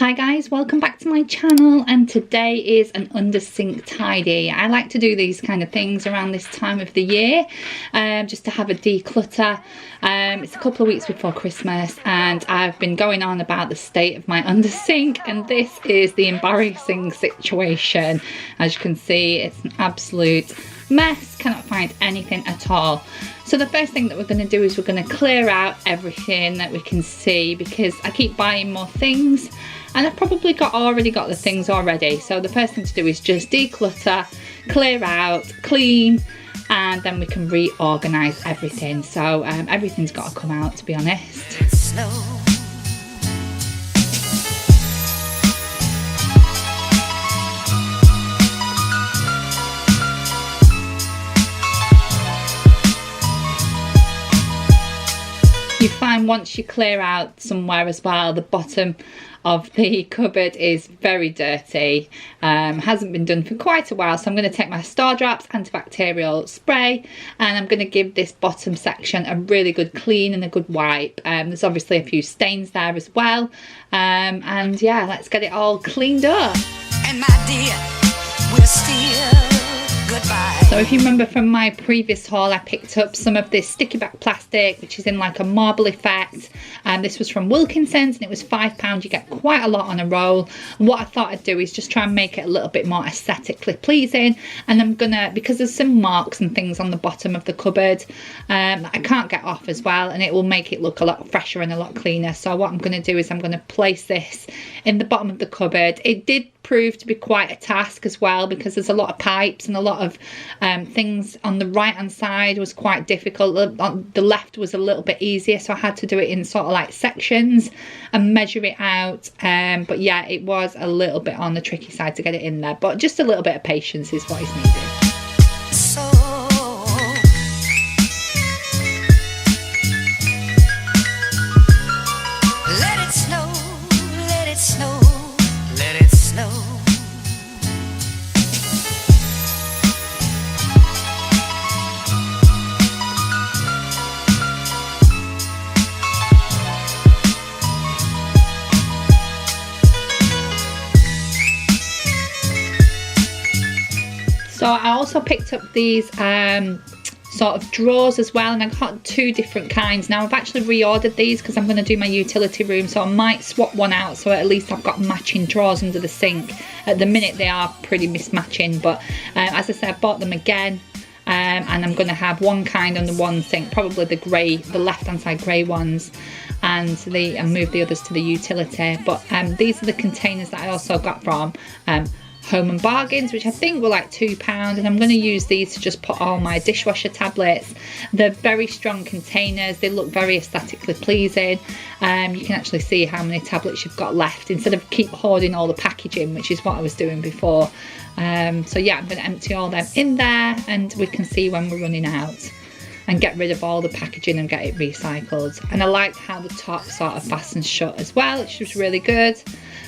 Hi guys, welcome back to my channel, and today is an Undersink tidy. I like to do these kind of things around this time of the year, just to have a declutter. It's a couple of weeks before Christmas and I've been going on about the state of my Undersink, and this is the embarrassing situation. As you can see, it's an absolute mess, cannot find anything at all. So the first thing that we're going to do is we're going to clear out everything that we can see, because I keep buying more things and I've probably already got the things already. So the first thing to do is just declutter, clear out, clean, and then we can reorganize everything. So everything's got to come out, to be honest. You find once you clear out somewhere as well, the bottom of the cupboard is very dirty, hasn't been done for quite a while. So I'm going to take my Star Drops antibacterial spray and I'm going to give this bottom section a really good clean and a good wipe. There's obviously a few stains there as well, and yeah, let's get it all cleaned up. And my dear, we're still goodbye. So if you remember from my previous haul, I picked up some of this sticky back plastic, which is in like a marble effect, and this was from Wilkinson's and it was £5. You get quite a lot on a roll. And what I thought I'd do is just try and make it a little bit more aesthetically pleasing, and I'm gonna, because there's some marks and things on the bottom of the cupboard that I can't get off as well, and it will make it look a lot fresher and a lot cleaner. So what I'm going to do is I'm going to place this in the bottom of the cupboard. It did prove to be quite a task as well, because there's a lot of pipes and a lot of things on the right hand side was quite difficult. On the left was a little bit easier, so I had to do it in sort of like sections and measure it out, but yeah, it was a little bit on the tricky side to get it in there, but just a little bit of patience is what is needed. Let it snow, let it snow, let it snow. So I also picked up these sort of drawers as well, and I got two different kinds. Now I've actually reordered these because I'm going to do my utility room, so I might swap one out so at least I've got matching drawers under the sink. At the minute they are pretty mismatching, but as I said, I bought them again, and I'm going to have one kind under one sink, probably the grey, the left hand side grey ones, and move the others to the utility. But these are the containers that I also got from Home and Bargains, which I think were like £2, and I'm going to use these to just put all my dishwasher tablets. They're very strong containers, they look very aesthetically pleasing. You can actually see how many tablets you've got left instead of keep hoarding all the packaging, which is what I was doing before. So yeah, I'm going to empty all them in there and we can see when we're running out, and get rid of all the packaging and get it recycled. And I liked how the top sort of fastens shut as well, which was really good.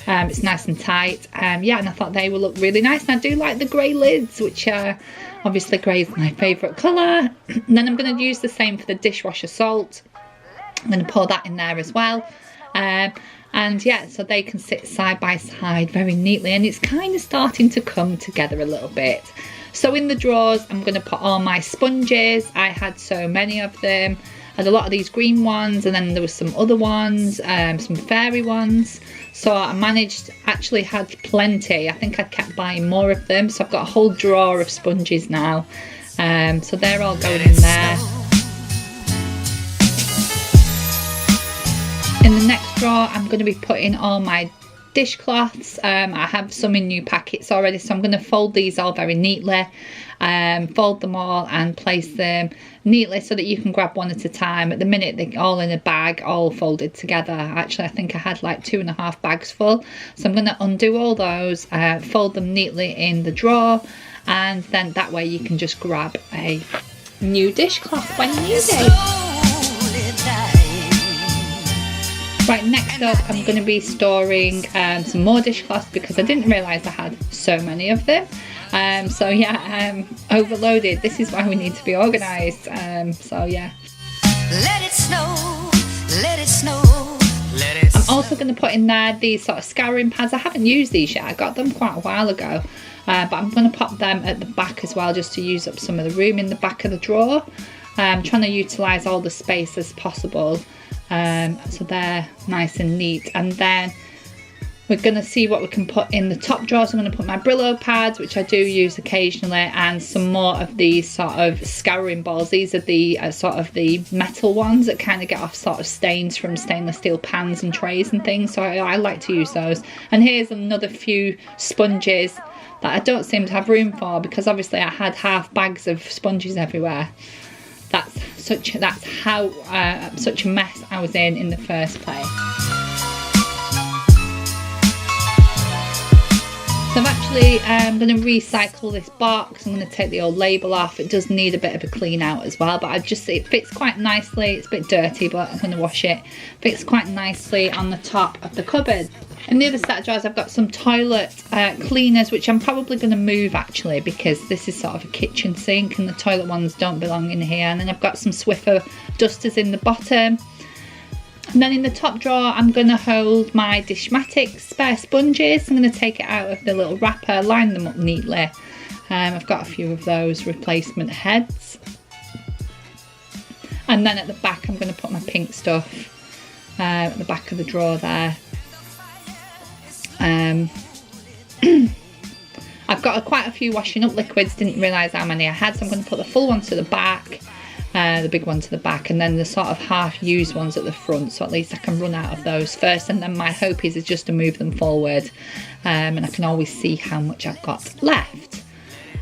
It's nice and tight, yeah, and I thought they will look really nice. And I do like the grey lids, which obviously grey is my favourite colour. And then I'm going to use the same for the dishwasher salt. I'm going to pour that in there as well, and yeah, so they can sit side by side very neatly, and it's kind of starting to come together a little bit. So in the drawers I'm going to put all my sponges. I had so many of them. I had a lot of these green ones, and then there was some other ones, some fairy ones. So I managed, actually had plenty. I think I kept buying more of them, so I've got a whole drawer of sponges now. So they're all going in there. In the next drawer I'm going to be putting all my dishcloths. I have some in new packets already, so I'm going to fold these all very neatly, fold them all and place them neatly so that you can grab one at a time. At the minute they're all in a bag, all folded together. Actually I think I had like 2.5 bags full, so I'm going to undo all those, fold them neatly in the drawer, and then that way you can just grab a new dishcloth when you need it. Right, next up I'm going to be storing some more dishcloths, because I didn't realise I had so many of them. So yeah, I'm overloaded. This is why we need to be organised. So yeah. Let it snow, let it snow, let it snow. also going to put in there these sort of scouring pads. I haven't used these yet, I got them quite a while ago, but I'm going to pop them at the back as well, just to use up some of the room in the back of the drawer. I'm trying to utilise all the space as possible, so they're nice and neat. And then we're going to see what we can put in the top drawer. So I'm going to put my Brillo pads, which I do use occasionally, and some more of these sort of scouring balls. These are the sort of the metal ones that kind of get off sort of stains from stainless steel pans and trays and things, so I like to use those. And here's another few sponges that I don't seem to have room for, because obviously I had half bags of sponges everywhere. That's how such a mess I was in the first place. So I'm actually going to recycle this box. I'm going to take the old label off. It does need a bit of a clean out as well, but it fits quite nicely. It's a bit dirty, but I'm going to wash it. Fits quite nicely on the top of the cupboard. In the other set of drawers, I've got some toilet cleaners, which I'm probably going to move actually, because this is sort of a kitchen sink and the toilet ones don't belong in here. And then I've got some Swiffer dusters in the bottom. And then in the top drawer, I'm going to hold my Dishmatic spare sponges. I'm going to take it out of the little wrapper, line them up neatly. I've got a few of those replacement heads. And then at the back, I'm going to put my pink stuff at the back of the drawer there. I've got quite a few washing up liquids, didn't realise how many I had, so I'm going to put the full one to the back. The big one to the back, and then the sort of half used ones at the front, so at least I can run out of those first, and then my hope is just to move them forward, and I can always see how much I've got left.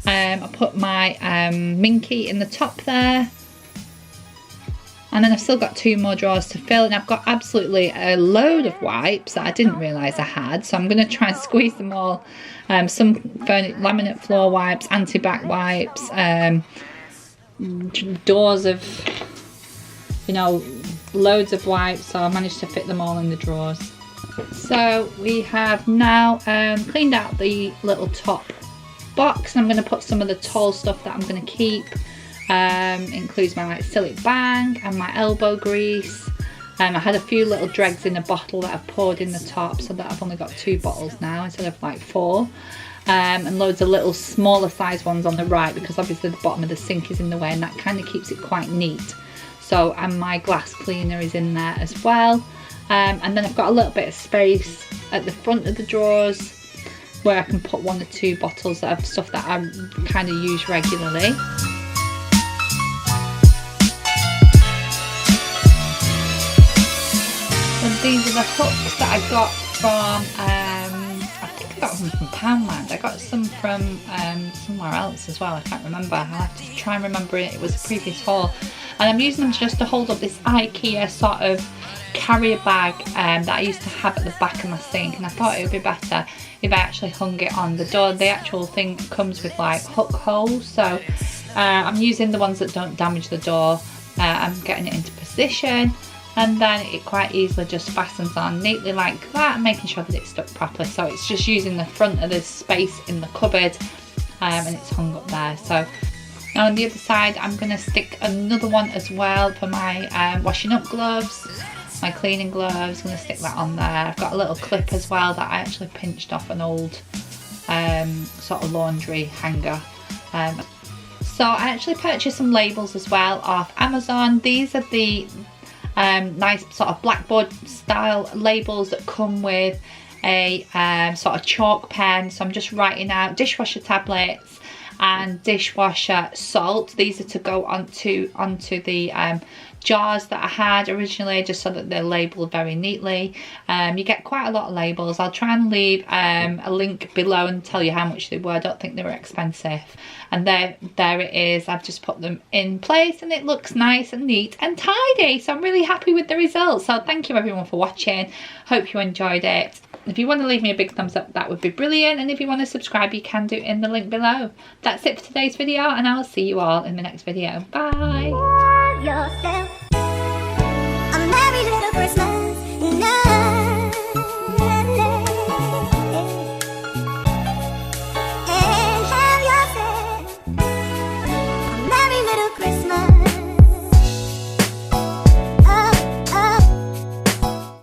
I put my Minky in the top there, and then I've still got 2 more drawers to fill, and I've got absolutely a load of wipes that I didn't realise I had, so I'm going to try and squeeze them all. Some laminate floor wipes, anti-back wipes, doors of, you know, loads of wipes, so I managed to fit them all in the drawers. So we have now cleaned out the little top box, and I'm going to put some of the tall stuff that I'm going to keep. Includes my Silic Bang and my elbow grease. I had a few little dregs in a bottle that I've poured in the top, so that I've only got 2 bottles now instead of like 4. And loads of little smaller size ones on the right, because obviously the bottom of the sink is in the way, and that kind of keeps it quite neat. So, and my glass cleaner is in there as well. And then I've got a little bit of space at the front of the drawers where I can put 1 or 2 bottles of stuff that I kind of use regularly. And these are the hooks that I got from I got them from Poundland. I got some from somewhere else as well, I can't remember. I'll have to try and remember it. It was a previous haul. And I'm using them just to hold up this IKEA sort of carrier bag that I used to have at the back of my sink, and I thought it would be better if I actually hung it on the door. The actual thing comes with like hook holes, so I'm using the ones that don't damage the door. I'm getting it into position, and then it quite easily just fastens on neatly like that, and making sure that it's stuck properly. So it's just using the front of the space in the cupboard, and it's hung up there. So now on the other side, I'm going to stick another one as well for my washing up gloves, my cleaning gloves. I'm going to stick that on there. I've got a little clip as well that I actually pinched off an old sort of laundry hanger. So I actually purchased some labels as well off Amazon. These are the nice sort of blackboard style labels that come with a sort of chalk pen. So I'm just writing out dishwasher tablets and dishwasher salt. These are to go onto the jars that I had originally, just so that they're labelled very neatly. You get quite a lot of labels. I'll try and leave a link below and tell you how much they were. I don't think they were expensive. And there it is. I've just put them in place, and it looks nice and neat and tidy. So I'm really happy with the results. So thank you everyone for watching. Hope you enjoyed it. If you want to leave me a big thumbs up, that would be brilliant. And if you want to subscribe, you can do it in the link below. That's it for today's video, and I will see you all in the next video. Bye.